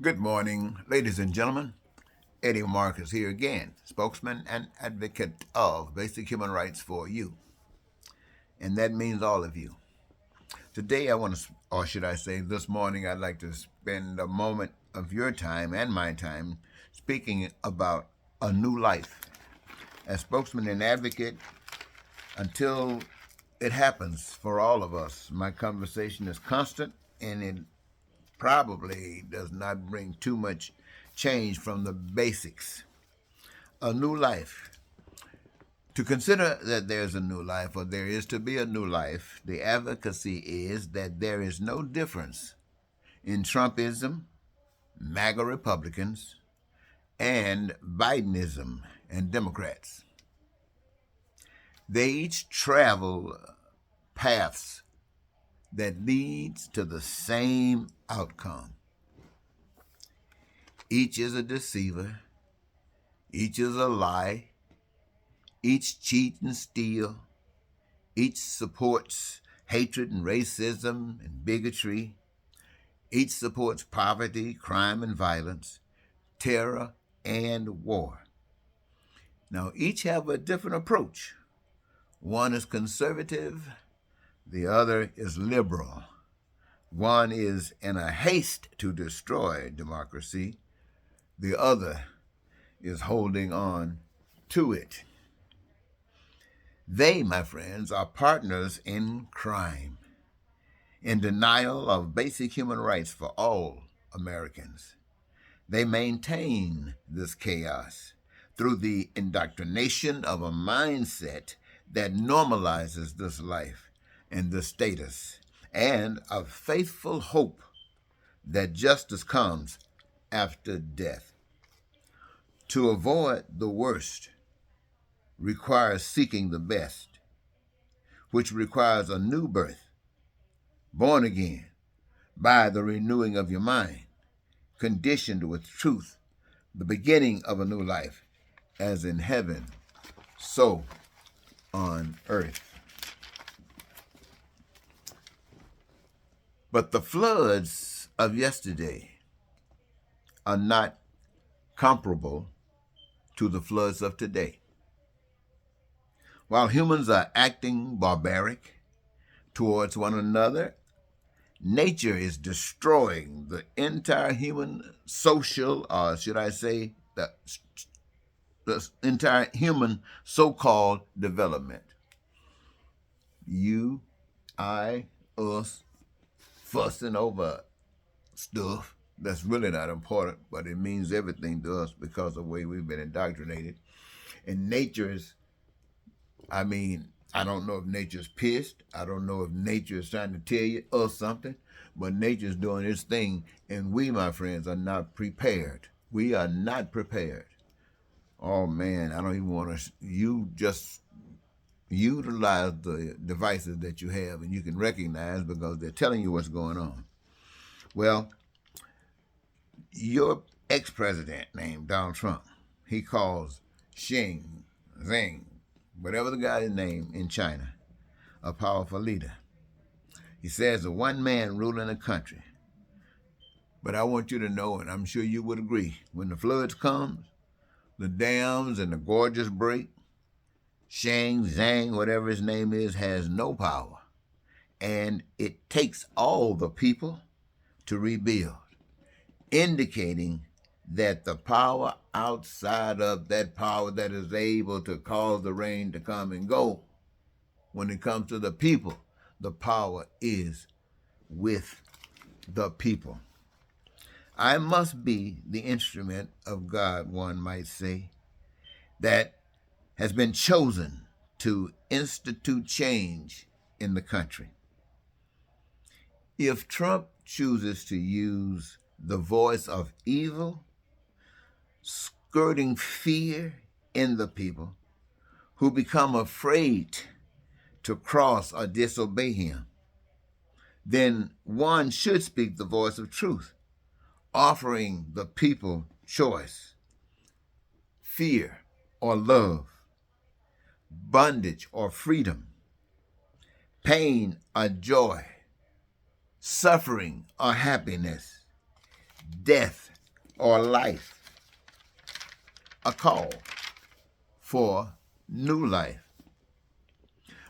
Good morning, ladies and gentlemen. Eddie Marcus here again, spokesman and advocate of basic human rights for you. And that means all of you. Today, I want to, or should I say, this morning, I'd like to spend a moment of your time and my time speaking about a new life. As spokesman and advocate, until it happens for all of us, my conversation is constant and it probably does not bring too much change from the basics. A new life. To consider that there's a new life, or there is to be a new life, the advocacy is that there is no difference in Trumpism, MAGA Republicans, and Bidenism and Democrats. They each travel paths that leads to the same outcome. Each is a deceiver. Each is a lie. Each cheat and steal. Each supports hatred and racism and bigotry. Each supports poverty, crime and violence, terror and war. Now, each have a different approach. One is conservative, the other is liberal. One is in a haste to destroy democracy, the other is holding on to it. They, my friends, are partners in crime, in denial of basic human rights for all Americans. They maintain this chaos through the indoctrination of a mindset that normalizes this life and this status, and a faithful hope that justice comes after death. To avoid the worst requires seeking the best, which requires a new birth, born again by the renewing of your mind, conditioned with truth, the beginning of a new life, as in heaven, so on earth. But the floods of yesterday are not comparable to the floods of today. While humans are acting barbaric towards one another, nature is destroying the entire human social, or should I say, the entire human so-called development. You, I, us, fussing over stuff that's really not important, but it means everything to us because of the way we've been indoctrinated. And nature's, I don't know if nature's pissed. I don't know if nature is trying to tell you us something, but nature's doing its thing, and we, my friends, are not prepared. We are not prepared. Oh man, I don't even want to. You just utilize the devices that you have, and you can recognize because they're telling you what's going on. Well, your ex-president named Donald Trump, he calls Xi Jinping, whatever the guy's name in China, a powerful leader. He says a one man ruling a country. But I want you to know, and I'm sure you would agree, when the floods come, the dams and the gorges break, Shang Zhang, whatever his name is, has no power. And it takes all the people to rebuild, indicating that the power outside of that power that is able to cause the rain to come and go, when it comes to the people, the power is with the people. I must be the instrument of God, one might say, that has been chosen to institute change in the country. If Trump chooses to use the voice of evil, skirting fear in the people who become afraid to cross or disobey him, then one should speak the voice of truth, offering the people choice, fear or love, bondage or freedom, pain or joy, suffering or happiness, death or life, a call for new life.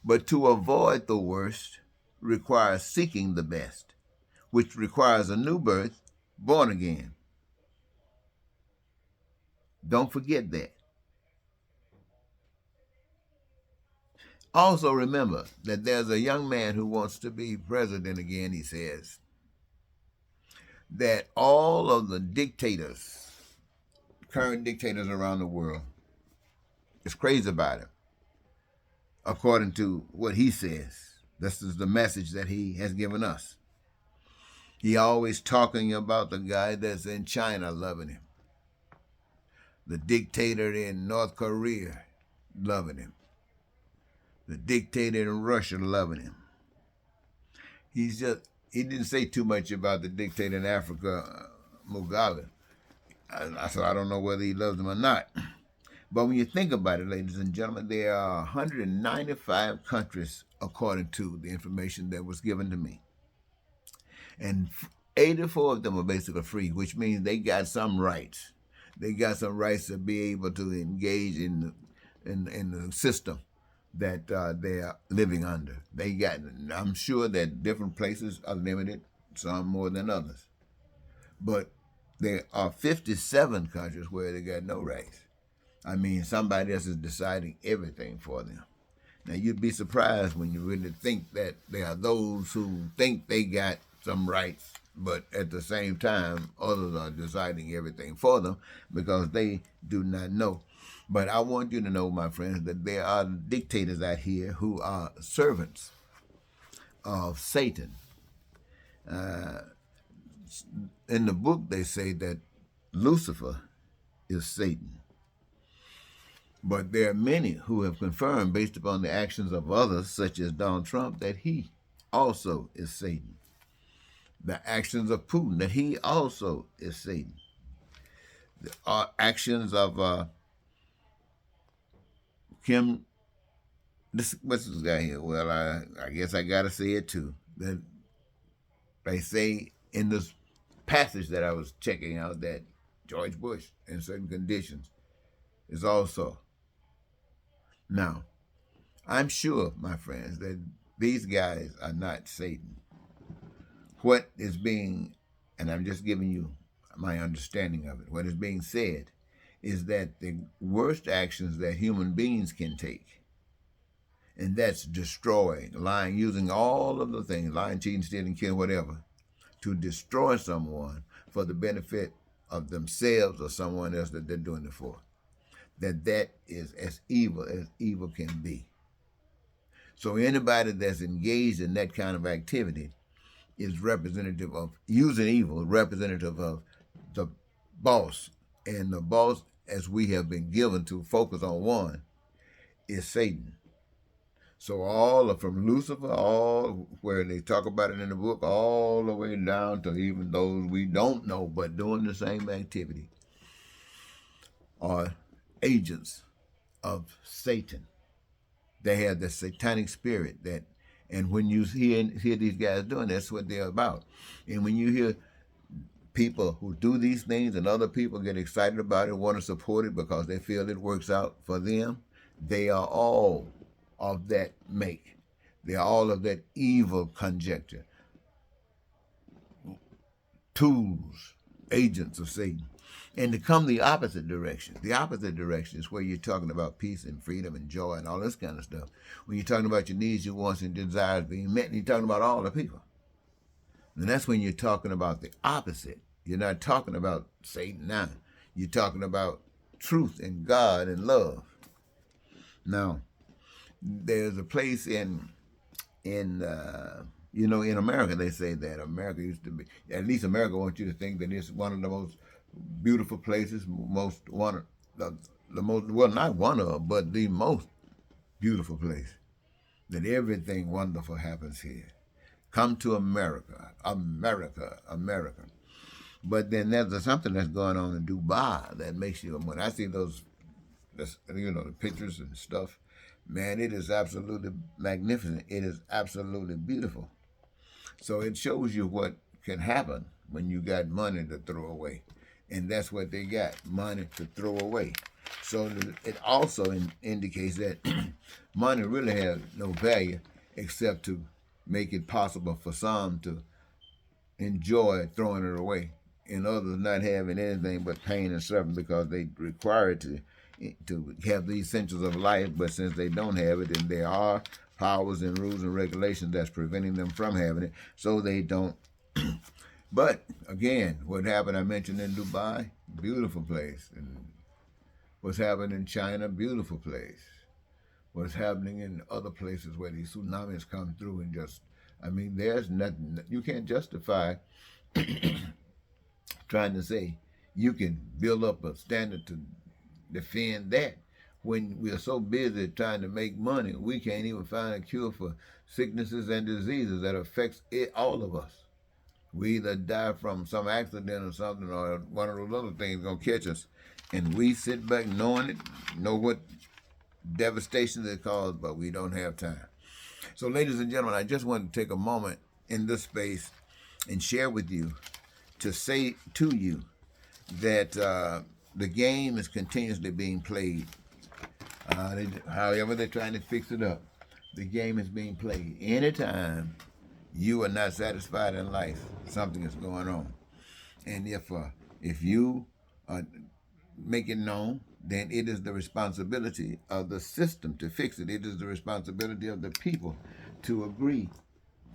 But to avoid the worst requires seeking the best, which requires a new birth, born again. Don't forget that. Also remember that there's a young man who wants to be president again, he says, that all of the dictators, current dictators around the world, is crazy about it, according to what he says. This is the message that he has given us. He always talking about the guy that's in China loving him, the dictator in North Korea loving him, the dictator in Russia loving him. He didn't say too much about the dictator in Africa, Mugabe. So I don't know whether he loves him or not. But when you think about it, ladies and gentlemen, there are 195 countries, according to the information that was given to me. And 84 of them are basically free, which means they got some rights. They got some rights to be able to engage in the system that they are living under. They got. I'm sure that different places are limited, some more than others. But there are 57 countries where they got no rights. I mean, somebody else is deciding everything for them. Now, you'd be surprised when you really think that there are those who think they got some rights, but at the same time, others are deciding everything for them because they do not know. But I want you to know, my friends, that there are dictators out here who are servants of Satan. In the book, they say that Lucifer is Satan. But there are many who have confirmed, based upon the actions of others, such as Donald Trump, that he also is Satan. The actions of Putin, that he also is Satan. The actions of Kim, what's this guy here? Well, I guess I got to say it too. That they say in this passage that I was checking out that George Bush, in certain conditions, is also. Now, I'm sure, my friends, that these guys are not Satan. What is being, and I'm just giving you my understanding of it, what is being said is that the worst actions that human beings can take, and that's destroying, lying, using all of the things, lying, cheating, stealing, killing, whatever, to destroy someone for the benefit of themselves or someone else that they're doing it for. That is as evil can be. So anybody that's engaged in that kind of activity is representative of using evil, representative of the boss. And the boss, as we have been given to focus on one, is Satan. So all from Lucifer, all where they talk about it in the book, all the way down to even those we don't know but doing the same activity, are agents of Satan. They have the satanic spirit that, and when you hear these guys doing, that's what they're about. And when you hear people who do these things and other people get excited about it, want to support it because they feel it works out for them, they are all of that make. They are all of that evil conjecture. Tools, agents of Satan. And to come the opposite direction. The opposite direction is where you're talking about peace and freedom and joy and all this kind of stuff. When you're talking about your needs, your wants, and desires being met, and you're talking about all the people. And that's when you're talking about the opposite. You're not talking about Satan now. You're talking about truth and God and love. Now, there's a place in America, they say that America used to be, at least America wants you to think that it's one of the most beautiful places, the most, well, not one of, but the most beautiful place. That everything wonderful happens here. Come to America, America, America. But then there's something that's going on in Dubai that makes you, when I see those, the pictures and stuff, man, it is absolutely magnificent. It is absolutely beautiful. So it shows you what can happen when you got money to throw away. and that's what they got, money to throw away. So it also indicates that money really has no value except to make it possible for some to enjoy throwing it away, and others not having anything but pain and suffering because they require it to have the essentials of life. But since they don't have it, and there are powers and rules and regulations that's preventing them from having it, so they don't. But again, what happened, I mentioned in Dubai, beautiful place. And what's happening in China, beautiful place. What's happening in other places where these tsunamis come through and just, I mean, there's nothing, you can't justify trying to say you can build up a standard to defend that when we're so busy trying to make money, we can't even find a cure for sicknesses and diseases that affects all of us. We either die from some accident or something, or one of those other things gonna catch us, and we sit back knowing it, know what devastation it caused, but we don't have time. So, ladies and gentlemen, I just want to take a moment in this space and share with you, to say to you that the game is continuously being played. However they're trying to fix it up, the game is being played. Anytime you are not satisfied in life, something is going on. And if you make it known, then it is the responsibility of the system to fix it. It is the responsibility of the people to agree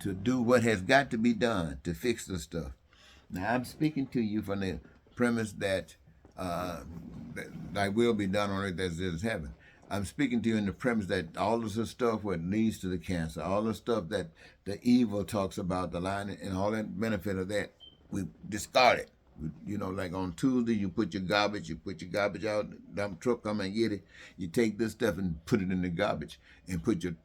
to do what has got to be done to fix the stuff. Now, I'm speaking to you from the premise that thy will be done on earth as it is in heaven. I'm speaking to you in the premise that all of this stuff what leads to the cancer, all the stuff that the evil talks about, the line and all that benefit of that, we discard it. You know, like on Tuesday, you put your garbage out, dump truck come and get it. You take this stuff and put it in the garbage and put it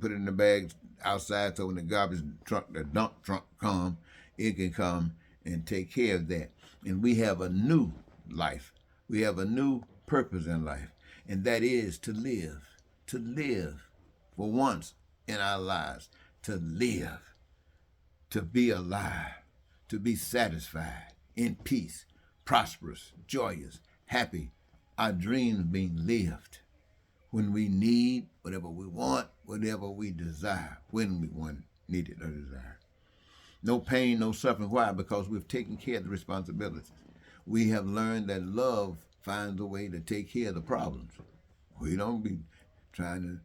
in the bag outside, so when the garbage truck, the dump truck come, it can come and take care of that. And we have a new life. We have a new purpose in life, and that is to live for once in our lives, to live, to be alive, to be satisfied, in peace, prosperous, joyous, happy, our dreams being lived. When we need whatever we want, whatever we desire, when we want, need it, or desire. No pain, no suffering. Why? Because we've taken care of the responsibilities. We have learned that love finds a way to take care of the problems. We don't be trying to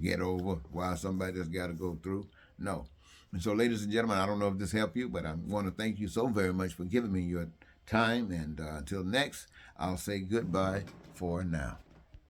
get over while somebody else got to go through. No. And so, ladies and gentlemen, I don't know if this helped you, but I want to thank you so very much for giving me your time. And until next, I'll say goodbye for now.